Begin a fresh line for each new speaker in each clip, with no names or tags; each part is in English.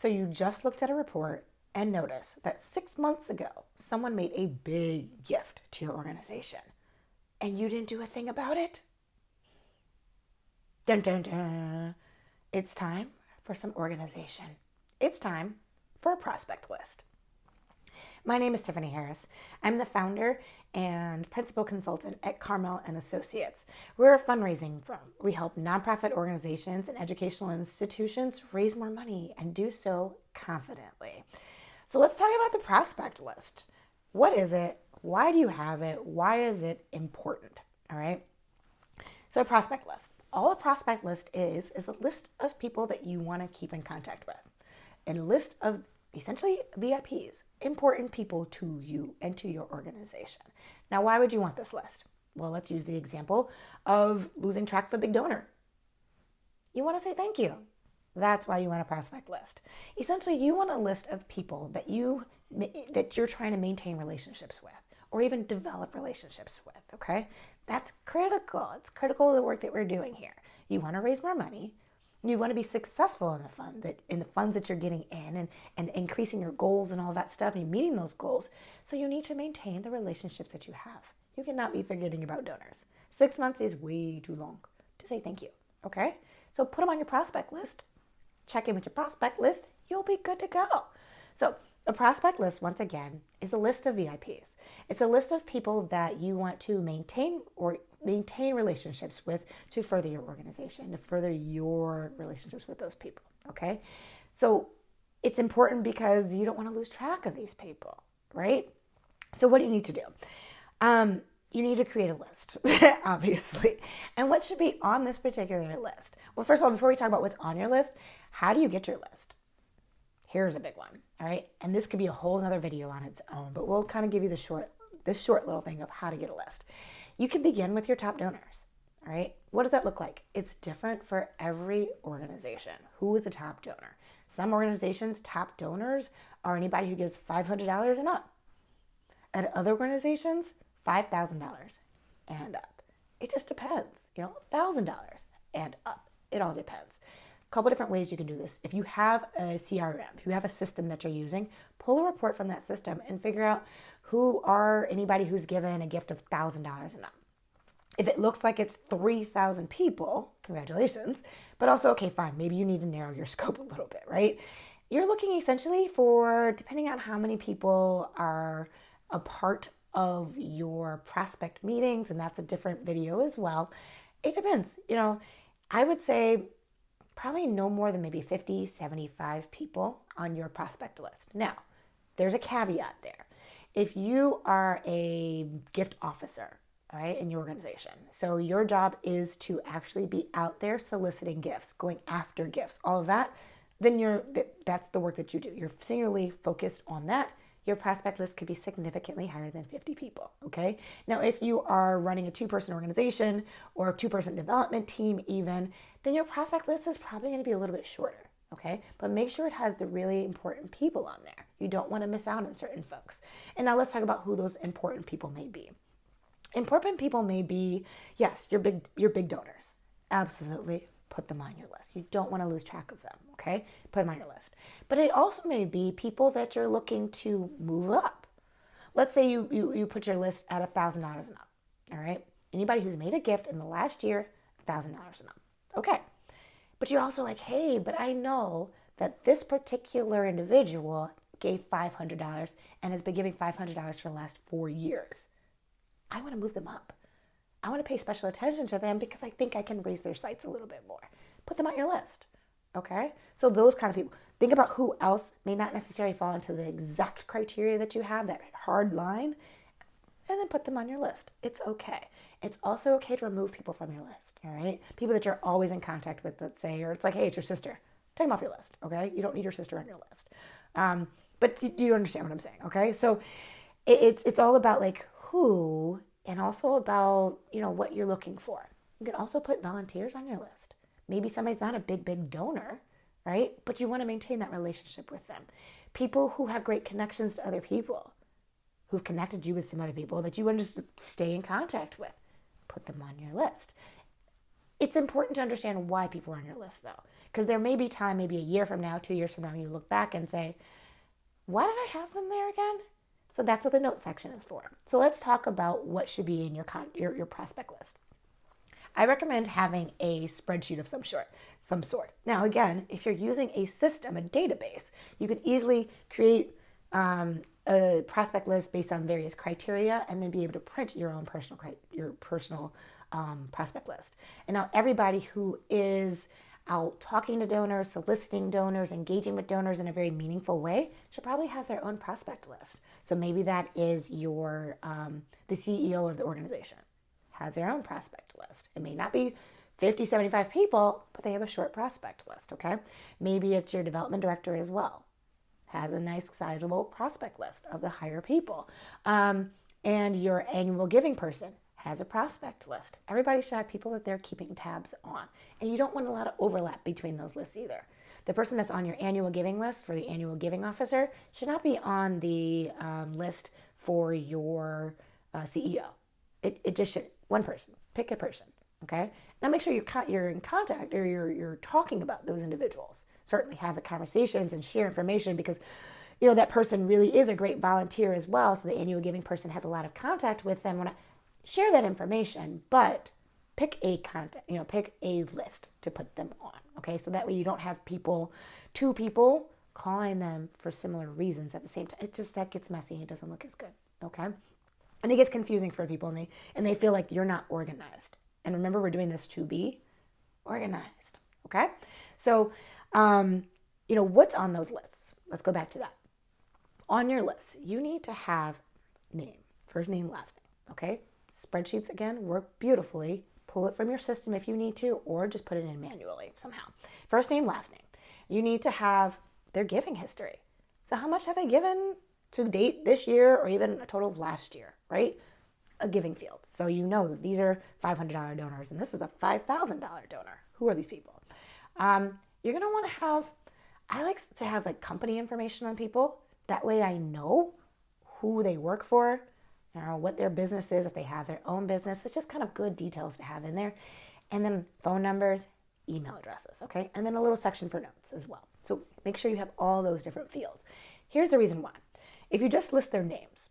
So you just looked at a report and noticed that 6 months ago, someone made a big gift to your organization and you didn't do a thing about it? Dun dun dun. It's time for some organization. It's time for a prospect list. My name is Tiffany Harris. I'm the founder and principal consultant at Carmel and Associates. We're a fundraising firm. We help nonprofit organizations and educational institutions raise more money and do so confidently. So let's talk about the prospect list. What is it? Why do you have it? Why is it important? All right. So a prospect list. All a prospect list is a list of people that you want to keep in contact with. And a list of essentially VIPs, important people to you and to your organization. Now, why would you want this list? Well, let's use the example of losing track of a big donor. You want to say thank you. That's why you want a prospect list. Essentially, you want a list of people that you're trying to maintain relationships with or even develop relationships with, okay? That's critical. It's critical to the work that we're doing here. You want to raise more money. You want to be successful in the funds that you're getting in and increasing your goals and all that stuff and meeting those goals. So you need to maintain the relationships that you have. You cannot be forgetting about donors. 6 months is way too long to say thank you, okay? So put them on your prospect list. Check in with your prospect list. You'll be good to go. So a prospect list, once again, is a list of VIPs. It's a list of people that you want to maintain relationships with to further your organization, to further your relationships with those people, okay? So it's important because you don't want to lose track of these people, right? So what do you need to do? You need to create a list, obviously. And what should be on this particular list? Well, first of all, before we talk about what's on your list, how do you get your list? Here's a big one, all right? And this could be a whole other video on its own, but we'll kind of give you the short little thing of how to get a list. You can begin with your top donors, all right? What does that look like? It's different for every organization. Who is a top donor? Some organizations' top donors are anybody who gives $500 and up. At other organizations, $5,000 and up. It just depends, $1,000 and up. It all depends. A couple different ways you can do this. If you have a CRM, if you have a system that you're using, pull a report from that system and figure out who are anybody who's given a gift of $1,000 and up. If it looks like it's 3,000 people, congratulations, but also, okay, fine, maybe you need to narrow your scope a little bit, right? You're looking essentially for, depending on how many people are a part of your prospect meetings, and that's a different video as well. It depends. I would say probably no more than maybe 50, 75 people on your prospect list. Now, there's a caveat there. If you are a gift officer, all right, in your organization, so your job is to actually be out there soliciting gifts, going after gifts, all of that, then that's the work that you do. You're singularly focused on that. Your prospect list could be significantly higher than 50 people, okay? Now, if you are running a 2-person organization or a 2-person development team even, then your prospect list is probably going to be a little bit shorter, okay? But make sure it has the really important people on there. You don't want to miss out on certain folks. And now let's talk about who those important people may be. Important people may be, yes, your big donors. Absolutely. Put them on your list. You don't want to lose track of them, okay? Put them on your list. But it also may be people that you're looking to move up. Let's say you put your list at $1,000 and up, all right? Anybody who's made a gift in the last year, $1,000 and up. Okay. But you're also like, hey, but I know that this particular individual gave $500 and has been giving $500 for the last 4 years. I want to move them up. I want to pay special attention to them because I think I can raise their sights a little bit more. Put them on your list, okay? So those kind of people. Think about who else may not necessarily fall into the exact criteria that you have, that hard line, and then put them on your list. It's okay. It's also okay to remove people from your list, all right? People that you're always in contact with, let's say, or it's like, hey, it's your sister. Take them off your list, okay? You don't need your sister on your list. But do you understand what I'm saying, okay? So it's all about like who, and also about, what you're looking for. You can also put volunteers on your list. Maybe somebody's not a big donor, right? But you want to maintain that relationship with them. People who have great connections to other people, who've connected you with some other people that you want to just stay in contact with. Put them on your list. It's important to understand why people are on your list though, because there may be time, maybe a year from now, 2 years from now, you look back and say, why did I have them there again? So that's what the notes section is for. So let's talk about what should be in your prospect list. I recommend having a spreadsheet of some sort. Now, again, if you're using a system, a database, you can easily create a prospect list based on various criteria, and then be able to print your own personal prospect list. And now everybody who is out talking to donors, soliciting donors, engaging with donors in a very meaningful way should probably have their own prospect list. So maybe that is your the CEO of the organization has their own prospect list. It may not be 50, 75 people, but they have a short prospect list, okay? Maybe it's your development director as well. Has a nice sizable prospect list of the higher people. And your annual giving person has a prospect list. Everybody should have people that they're keeping tabs on. And you don't want a lot of overlap between those lists either. The person that's on your annual giving list for the annual giving officer should not be on the list for your CEO. It just should. One person. Pick a person. Okay. Now make sure you're in contact, or you're talking about those individuals. Certainly have the conversations and share information, because that person really is a great volunteer as well. So the annual giving person has a lot of contact with them. When I share that information, but pick a list to put them on. Okay. So that way you don't have two people calling them for similar reasons at the same time. That gets messy. It doesn't look as good. Okay. And it gets confusing for people, and they feel like you're not organized. And remember, we're doing this to be organized. Okay. So, what's on those lists? Let's go back to that. On your list, you need to have name, first name, last name. Okay. Spreadsheets, again, work beautifully. Pull it from your system if you need to, or just put it in manually somehow. First name, last name. You need to have their giving history. So how much have they given to date this year, or even a total of last year, right? A giving field. So you know that these are $500 donors and this is a $5,000 donor. Who are these people? You're going to want to I like to have like company information on people. That way I know who they work for, what their business is, if they have their own business. It's just kind of good details to have in there. And then phone numbers, email addresses, okay? And then a little section for notes as well. So make sure you have all those different fields. Here's the reason why. If you just list their names,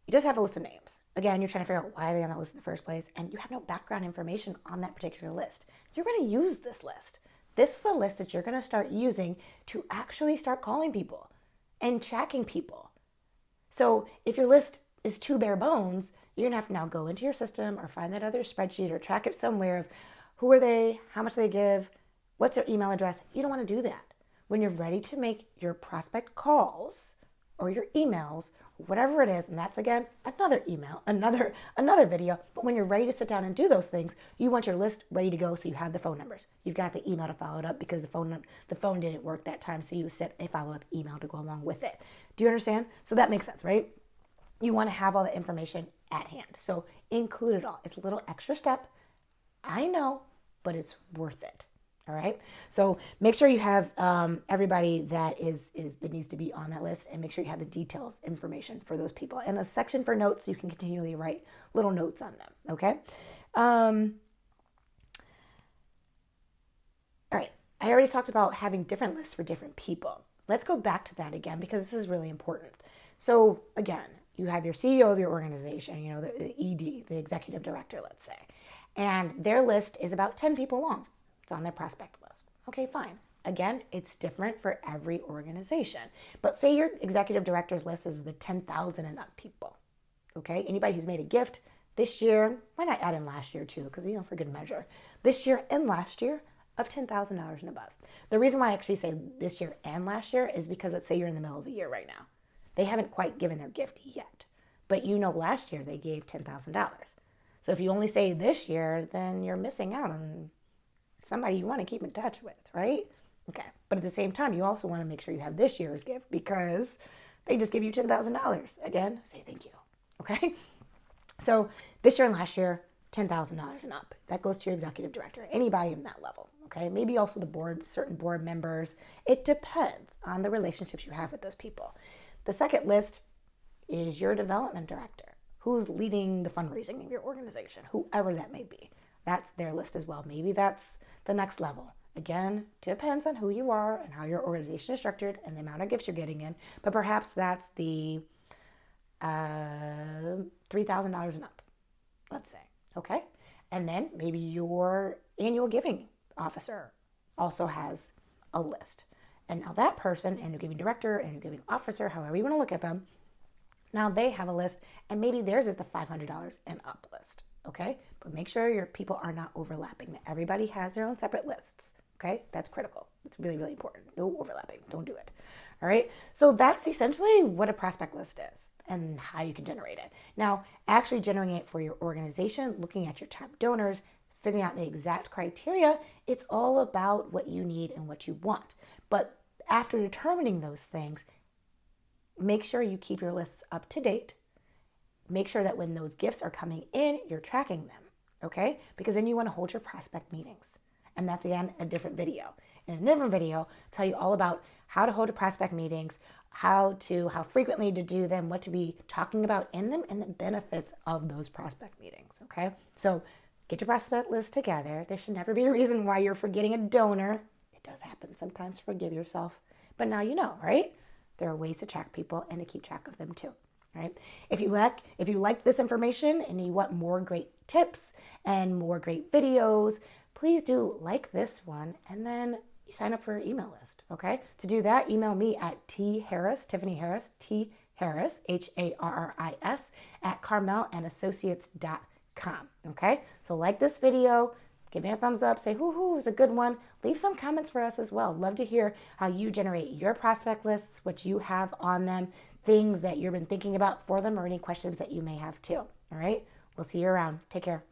you just have a list of names. Again, you're trying to figure out why are they on that list in the first place, and you have no background information on that particular list. You're going to use this list. This is a list that you're going to start using to actually start calling people and tracking people. So if your list is too bare bones, you're going to have to now go into your system or find that other spreadsheet or track it somewhere of who are they, how much they give, what's their email address. You don't want to do that. When you're ready to make your prospect calls or your emails, whatever it is, and that's again another email, another video. But when you're ready to sit down and do those things, you want your list ready to go, so you have the phone numbers. You've got the email to follow it up because the phone didn't work that time, so you set a follow-up email to go along with it. Do you understand? So that makes sense, right? You want to have all the information at hand. So include it all. It's a little extra step. I know, but it's worth it. All right. So make sure you have everybody that needs to be on that list, and make sure you have the details information for those people, and a section for notes so you can continually write little notes on them. Okay. All right. I already talked about having different lists for different people. Let's go back to that again, because this is really important. So again, you have your CEO of your organization, the ED, the executive director, let's say, and their list is about 10 people long. On their prospect list. Okay, fine. Again, it's different for every organization. But say your executive director's list is the 10,000 and up people. Okay, anybody who's made a gift this year, why not add in last year too? Because, for good measure. This year and last year of $10,000 and above. The reason why I actually say this year and last year is because let's say you're in the middle of the year right now. They haven't quite given their gift yet. But last year they gave $10,000. So if you only say this year, then you're missing out on somebody you want to keep in touch with, right? Okay. But at the same time, you also want to make sure you have this year's gift, because they just give you $10,000. Again, say thank you. Okay. So this year and last year, $10,000 and up. That goes to your executive director, anybody in that level. Okay. Maybe also the board, certain board members. It depends on the relationships you have with those people. The second list is your development director, who's leading the fundraising of your organization, whoever that may be. That's their list as well. Maybe that's the next level. Again, depends on who you are and how your organization is structured and the amount of gifts you're getting in. But perhaps that's the $3,000 and up, let's say. Okay? And then maybe your annual giving officer also has a list. And now that person, annual giving director, annual giving officer, however you want to look at them, now they have a list, and maybe theirs is the $500 and up list. Okay? But make sure your people are not overlapping, that everybody has their own separate lists. Okay? That's critical. It's really, really important. No overlapping. Don't do it. All right? So that's essentially what a prospect list is and how you can generate it. Now, actually generating it for your organization, looking at your top donors, figuring out the exact criteria, it's all about what you need and what you want. But after determining those things, make sure you keep your lists up to date. Make sure that when those gifts are coming in, you're tracking them, okay? Because then you want to hold your prospect meetings. And that's, again, a different video. In a different video, I'll tell you all about how to hold a prospect meetings, how frequently to do them, what to be talking about in them, and the benefits of those prospect meetings, okay? So get your prospect list together. There should never be a reason why you're forgetting a donor. It does happen sometimes. Forgive yourself. But now you know, right? There are ways to track people and to keep track of them too. Right? If you like this information and you want more great tips and more great videos, please do like this one and then you sign up for our email list. Okay? To do that, email me at tharris, Tiffany Harris, T Harris, Harris at carmelassociates.com. Okay? So like this video, give me a thumbs up, say, hoo, it's a good one. Leave some comments for us as well. Love to hear how you generate your prospect lists, what you have on them, things that you've been thinking about for them, or any questions that you may have too. All right? We'll see you around. Take care.